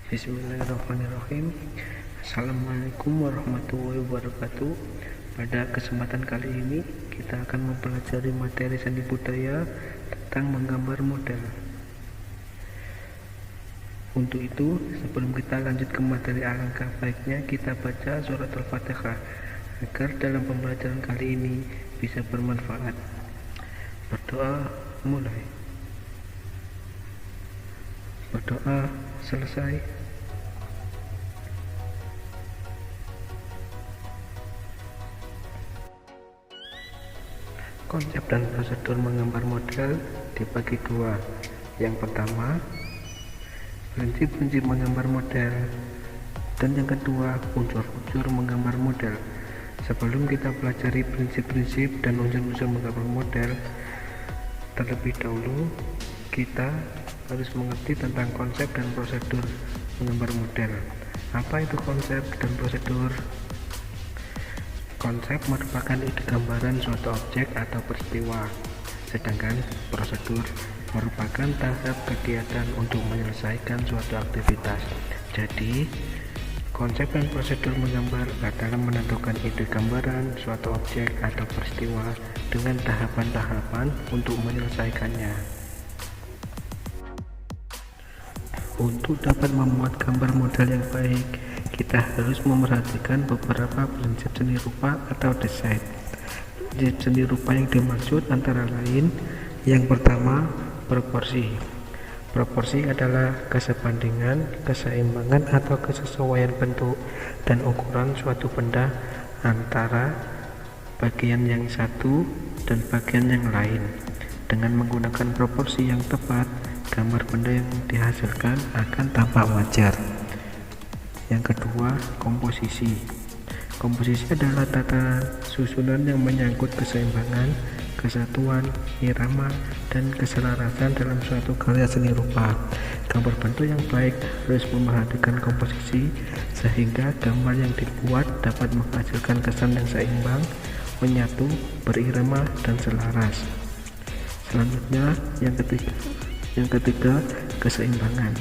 Bismillahirrahmanirrahim. Assalamualaikum warahmatullahi wabarakatuh. Pada kesempatan kali ini kita akan mempelajari materi seni budaya tentang menggambar model. Untuk itu, sebelum kita lanjut ke materi, alangkah baiknya kita baca surat Al-Fatihah agar dalam pembelajaran kali ini bisa bermanfaat. Berdoa mulai. Berdoa selesai. Konsep dan prosedur menggambar model dibagi dua. Yang pertama, prinsip-prinsip menggambar model, dan yang kedua, unsur-unsur menggambar model. Sebelum kita pelajari prinsip-prinsip dan unsur-unsur menggambar model, terlebih dahulu kita harus mengerti tentang konsep dan prosedur menggambar model. Apa itu konsep dan prosedur? Konsep merupakan ide gambaran suatu objek atau peristiwa, sedangkan prosedur merupakan tahap kegiatan untuk menyelesaikan suatu aktivitas. Jadi, konsep dan prosedur menggambar adalah menentukan ide gambaran suatu objek atau peristiwa dengan tahapan-tahapan untuk menyelesaikannya. Untuk dapat membuat gambar model yang baik, kita harus memerhatikan beberapa prinsip seni rupa atau desain. Prinsip seni rupa yang dimaksud antara lain, yang pertama, proporsi. Proporsi adalah kesebandingan, keseimbangan atau kesesuaian bentuk dan ukuran suatu benda antara bagian yang satu dan bagian yang lain. Dengan menggunakan proporsi yang tepat, gambar benda yang dihasilkan akan tampak wajar. Yang kedua, komposisi. Komposisi adalah tata susunan yang menyangkut keseimbangan, kesatuan, irama, dan keselarasan dalam suatu karya seni rupa. Gambar bentuk yang baik harus memperhatikan komposisi sehingga gambar yang dibuat dapat menghasilkan kesan yang seimbang, menyatu, berirama, dan selaras. Selanjutnya, yang ketiga, keseimbangan.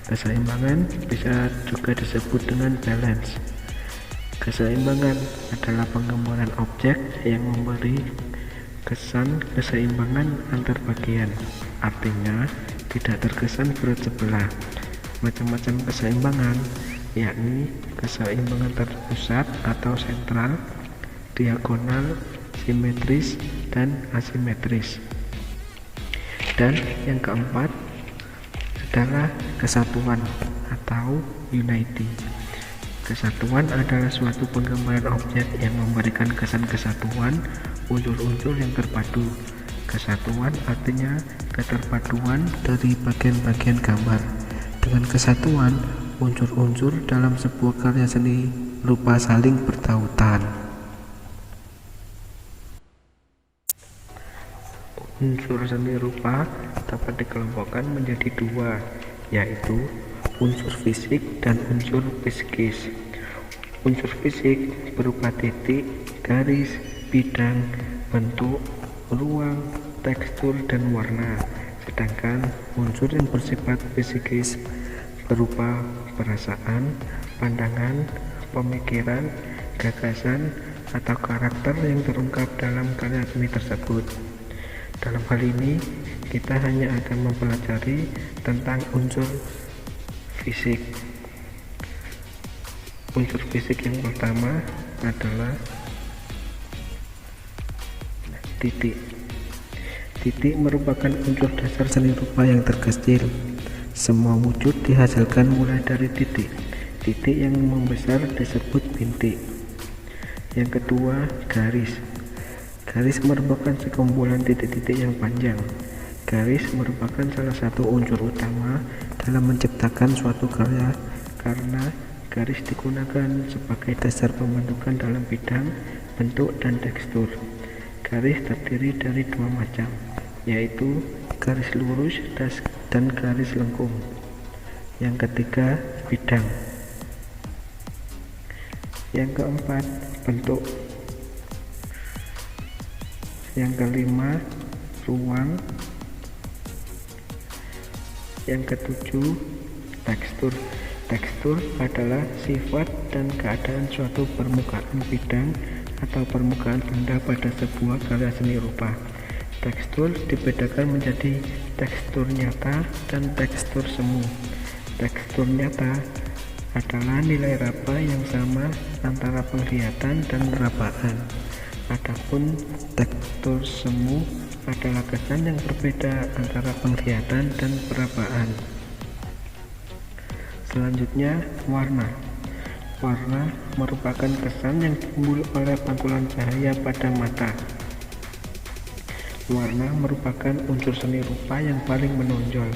Keseimbangan bisa juga disebut dengan balance. Keseimbangan adalah penggambaran objek yang memberi kesan keseimbangan antar bagian, artinya tidak terkesan berat sebelah. Macam-macam keseimbangan, yakni keseimbangan terpusat atau sentral, diagonal, simetris, dan asimetris. Dan yang keempat adalah kesatuan atau unity. Kesatuan adalah suatu penggambaran objek yang memberikan kesan kesatuan, unsur-unsur yang terpadu. Kesatuan artinya keterpaduan dari bagian-bagian gambar. Dengan kesatuan, unsur-unsur dalam sebuah karya seni rupa saling bertautan. Unsur seni rupa dapat dikelompokkan menjadi dua, yaitu unsur fisik dan unsur psikis. Unsur fisik berupa titik, garis, bidang, bentuk, ruang, tekstur, dan warna. Sedangkan unsur yang bersifat psikis berupa perasaan, pandangan, pemikiran, gagasan, atau karakter yang terungkap dalam karya seni tersebut. Dalam hal ini, kita hanya akan mempelajari tentang unsur fisik. Unsur fisik yang pertama adalah titik. Titik merupakan unsur dasar seni rupa yang terkecil. Semua wujud dihasilkan mulai dari titik. Titik yang membesar disebut bintik. Yang kedua, garis. Garis merupakan sekumpulan titik-titik yang panjang. Garis merupakan salah satu unsur utama dalam menciptakan suatu karya karena garis digunakan sebagai dasar pembentukan dalam bidang, bentuk, dan tekstur. Garis terdiri dari dua macam, yaitu garis lurus dan garis lengkung. Yang ketiga, bidang. Yang keempat, bentuk. Yang kelima, ruang. Yang ketujuh, tekstur. Tekstur adalah sifat dan keadaan suatu permukaan bidang atau permukaan benda pada sebuah karya seni rupa. Tekstur dibedakan menjadi tekstur nyata dan tekstur semu. Tekstur nyata adalah nilai raba yang sama antara penglihatan dan rapaan. Adapun tekstur semu adalah kesan yang berbeda antara penglihatan dan perabaan. Selanjutnya, warna. Warna merupakan kesan yang timbul oleh pantulan cahaya pada mata. Warna merupakan unsur seni rupa yang paling menonjol.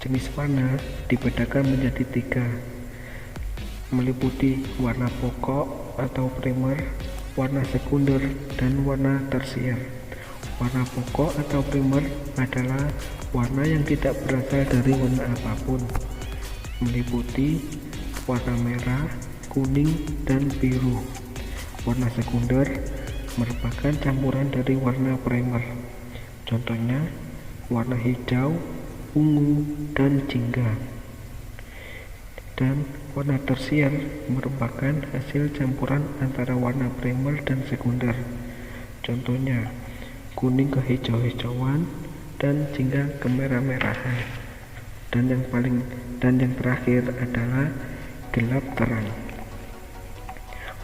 Jenis warna dibedakan menjadi 3, meliputi warna pokok atau primer, warna sekunder, dan warna tersier. Warna pokok atau primer adalah warna yang tidak berasal dari warna apapun, meliputi warna merah, kuning, dan biru. Warna sekunder merupakan campuran dari warna primer, contohnya warna hijau, ungu, dan jingga. Dan warna tersier merupakan hasil campuran antara warna primer dan sekunder, contohnya kuning kehijau-hijauan dan jingga kemerah-merahan. Dan yang terakhir adalah gelap terang.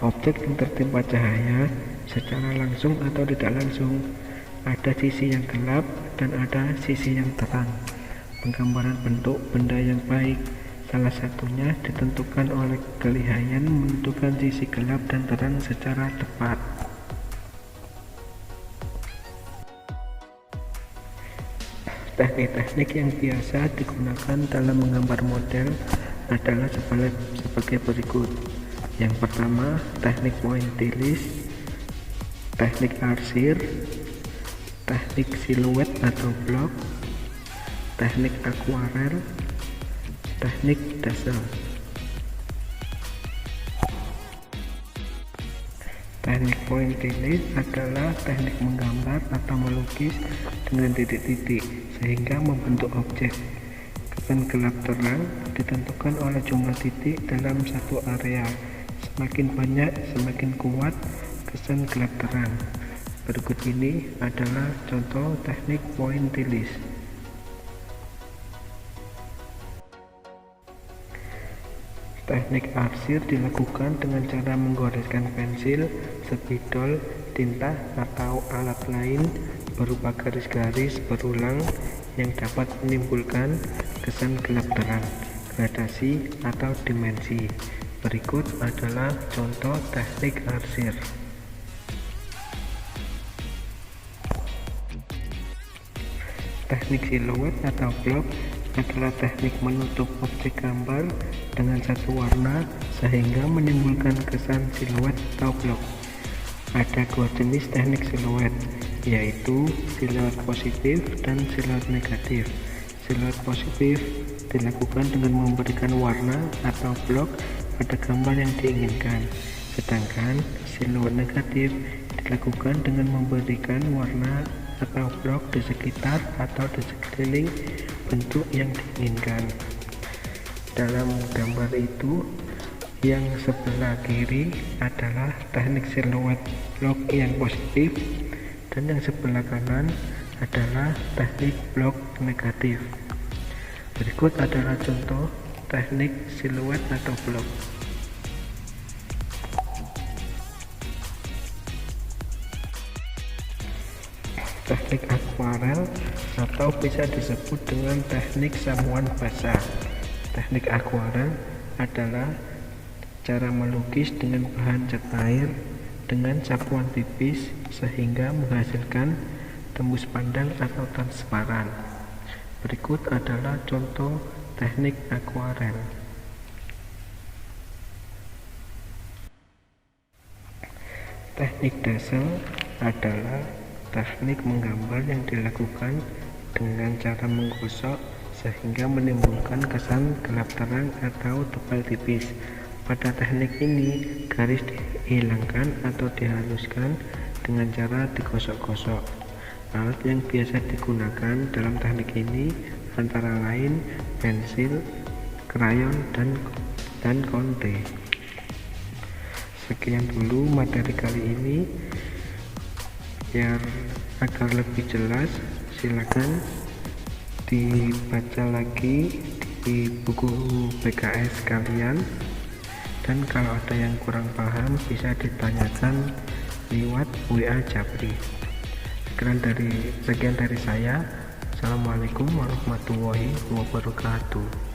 Objek yang tertimpa cahaya secara langsung atau tidak langsung, ada sisi yang gelap dan ada sisi yang terang. Penggambaran bentuk benda yang baik salah satunya ditentukan oleh kelihayan menentukan sisi gelap dan terang secara tepat. Teknik-teknik yang biasa digunakan dalam menggambar model adalah sebagai berikut. Yang pertama, teknik pointillis, teknik arsir, teknik siluet atau blok, teknik akuarel, teknik dasar. Teknik pointillis adalah teknik menggambar atau melukis dengan titik-titik sehingga membentuk objek. Kesan gelap terang ditentukan oleh jumlah titik dalam satu area. Semakin banyak, semakin kuat kesan gelap terang. Berikut ini adalah contoh teknik pointillis. Teknik arsir dilakukan dengan cara menggoreskan pensil, spidol, tinta, atau alat lain berupa garis-garis berulang yang dapat menimbulkan kesan gelap terang, gradasi, atau dimensi. Berikut adalah contoh teknik arsir. Teknik siluet atau blok adalah teknik menutup objek gambar dengan satu warna sehingga menimbulkan kesan siluet atau blok. Ada dua jenis teknik siluet, yaitu siluet positif dan siluet negatif. Siluet positif dilakukan dengan memberikan warna atau blok pada gambar yang diinginkan, sedangkan siluet negatif dilakukan dengan memberikan warna atau blok di sekitar atau di sekeliling bentuk yang diinginkan. Dalam gambar itu, yang sebelah kiri adalah teknik siluet blok yang positif dan yang sebelah kanan adalah teknik blok negatif. Berikut adalah contoh teknik siluet atau blok. Teknik akuarel atau bisa disebut dengan teknik samuan basah. Teknik akuarel adalah cara melukis dengan bahan cat air dengan sapuan tipis sehingga menghasilkan tembus pandang atau transparan. Berikut adalah contoh teknik akuarel. Teknik dasar adalah teknik menggambar yang dilakukan dengan cara menggosok sehingga menimbulkan kesan gelap terang atau tebal tipis. Pada teknik ini, garis dihilangkan atau dihaluskan dengan cara digosok-gosok. Alat yang biasa digunakan dalam teknik ini antara lain pensil, krayon, dan konte. Sekian dulu materi kali ini. Agar lebih jelas, silakan dibaca lagi di buku PKS kalian, dan kalau ada yang kurang paham bisa ditanyakan lewat WA Japri. Sekian dari saya. Assalamualaikum warahmatullahi wabarakatuh.